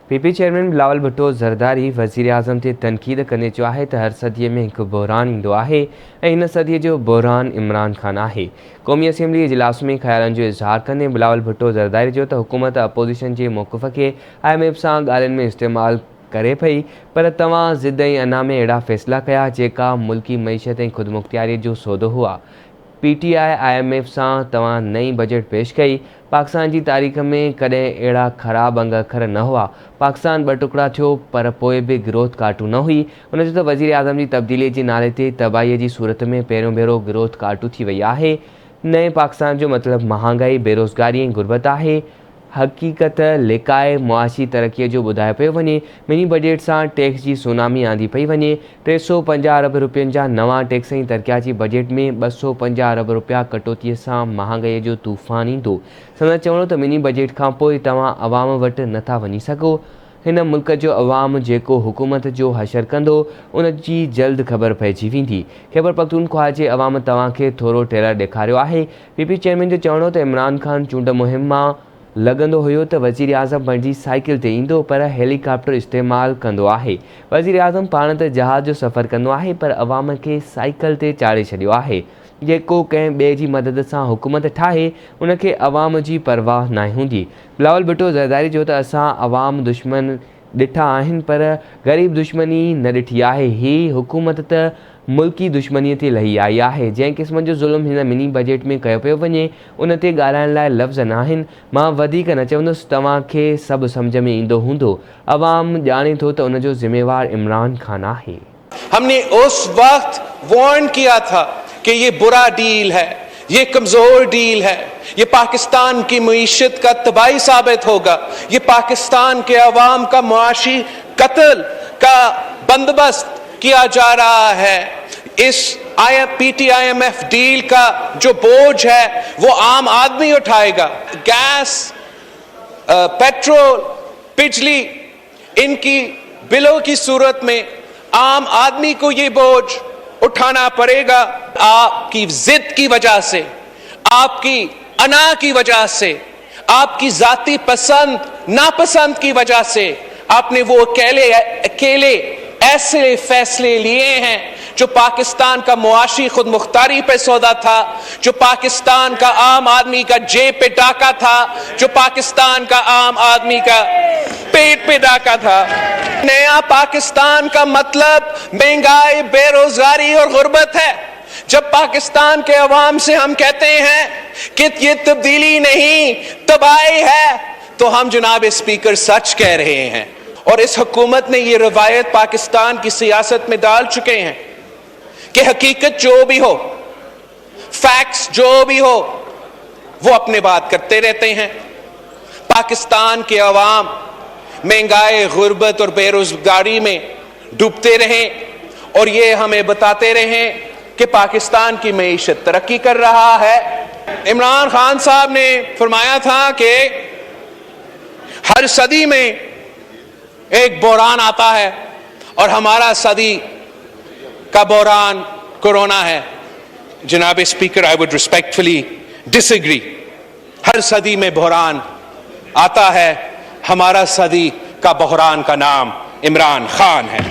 P P chairman Bilawal Bhutto Zardari वज़ीर आज़म ते तनक़ीद कंदे चयो आहे त हर सदीअ में हिकु बहरान ईंदो आहे ऐं हिन सदीअ जो बहरान इमरान ख़ान आहे। क़ौमी असम्बली इजलास में ख़्यालनि जो इज़हार कंदे बिलावल भुट्टो ज़रदारी चयो त हुकूमत अपोज़िशन जे मौक़िफ़ खे IMF सां ॻाल्हियुनि में इस्तेमालु करे पई, पर तव्हां ज़िद ऐं अना में अहिड़ा फ़ैसिला कया जेका मुल्की मईशत ऐं ख़ुदमुख़्तियारी जो सौदो हुआ। PTI IMF सां तव्हां नई बजट पेश कई। पाकिस्तान जी तारीख़ में कॾहिं अहिड़ा ख़राब अंग अखर न हुआ। पाकिस्तान ॿ टुकड़ा थियो पर पोइ बि गिरोथ काटू न हुई। उन चयो त वज़ीर आज़म जी तब्दीली जे नाले ते तबाहीअ जी सूरत में पहिरियों भेरो गिरोथ काटू थी वई आहे। नए पाकिस्तान जो मतिलबु महांगाई, बेरोज़गारी ऐं गुरबत आहे। हक़ीक़त लिकाए मुआशी तरक़ीअ जो ॿुधायो पियो वञे। मिनी बजट सां टैक्स जी सुनामी आंदी पई वञे। 350 अरब रुपयनि जा नवां टैक्स ऐं तरक़ियाती बजट में 250 अरब रुपया कटौतीअ सां महांगाईअ जो तूफ़ान ईंदो। संदसि चवणो त मिनी बजट खां पोइ तव्हां अवाम वटि नथा वञी सघो। हिन मुल्क जो अवाम जेको हुकूमत जो हशर कंदो उन जी जल्द ख़बर पइजी वेंदी। ख़ैबर पख्तूनख्वा जे अवाम तव्हांखे थोरो टेलर ॾेखारियो आहे। PP चेयरमैन जो चवणो त इमरान ख़ान चूंड मुहिम मां लॻंदो हुयो त वज़ीर आज़म पंहिंजी साइकिल ते ईंदो पर हेलीकॉप्टर इस्तेमालु कंदो आहे। वज़ीर आज़म पाण त जहाज़ जो सफ़र कंदो आहे पर अवाम खे साइकिल ते चाढ़े छॾियो आहे। जेको कंहिं ॿिए जी मदद सां हुकूमत ठाहे उनखे अवाम जी परवाह न हूंदी। बिलावल भुट्टो ज़रदारी चयो त असां अवाम दुश्मन ॾिठा आहिनि पर ग़रीब दुश्मनी न ॾिठी आहे। ही हुकूमत त मुल्की दुश्मनीअ ते लही आई आहे। जंहिं क़िस्म जो ज़ुल्म हिन मिनी बजट में कयो पियो वञे उन ते ॻाल्हाइण लाइ लफ़्ज़ न आहिनि। मां वधीक न चवंदुसि, तव्हांखे सभु सम्झ में ईंदो हूंदो। अवाम ॼाणे थो त उन जो ज़िम्मेवार इमरान ख़ान आहे। हमने उस वक्त वार्न किया था कि ये बुरा डील है, ये कमजोर डील है, ये पाकिस्तान की मईशत का तबाही साबित होगा, ये पाकिस्तान के अवाम का मुआशी कत्ल का बंदोबस्त किया जा रहा है। इस PTIMF डील का जो बोझ है वो आम आदमी उठाएगा। गैस, पेट्रोल, बिजली, इनकी बिलों की सूरत में आम आदमी को ये बोझ उठाना पड़ेगा। आपकी जिद की वजह से, आपकी अना की वजह से, आपकी जाती पसंद नापसंद की वजह से आपने वो अकेले ऐसे फैसले लिए हैं जो पाकिस्तान का मुआशी खुद मुख्तारी पे सौदा था, जो पाकिस्तान का आम आदमी का जेब पे डाका था, जो पाकिस्तान का आम आदमी का पेट पे डाका था। नया पाकिस्तान का मतलब महंगाई, बेरोजगारी और गुर्बत है। जब पाकिस्तान के अवाम से हम कहते हैं कि ये तब्दीली नहीं तबाही है तो हम जनाब स्पीकर सच कह रहे हैं। और इस हुकूमत ने ये रवायत पाकिस्तान की सियासत में डाल चुके हैं कि हकीकत जो भी हो, फैक्ट्स जो भी हो, वो अपने बात करते रहते हैं। पाकिस्तान के अवाम महंगाई, गुर्बत और बेरोजगारी में डूबते रहें और ये हमें बताते रहें कि पाकिस्तान की मईशत तरक्की कर रहा है। इमरान खान साहब ने फरमाया था कि हर सदी में एक बहरान आता है और हमारा सदी का बहरान कोरोना है। जनाब speaker, I would respectfully disagree. हर सदी में बहरान आता है, हमारा सदी का बहरान का नाम इमरान खान है।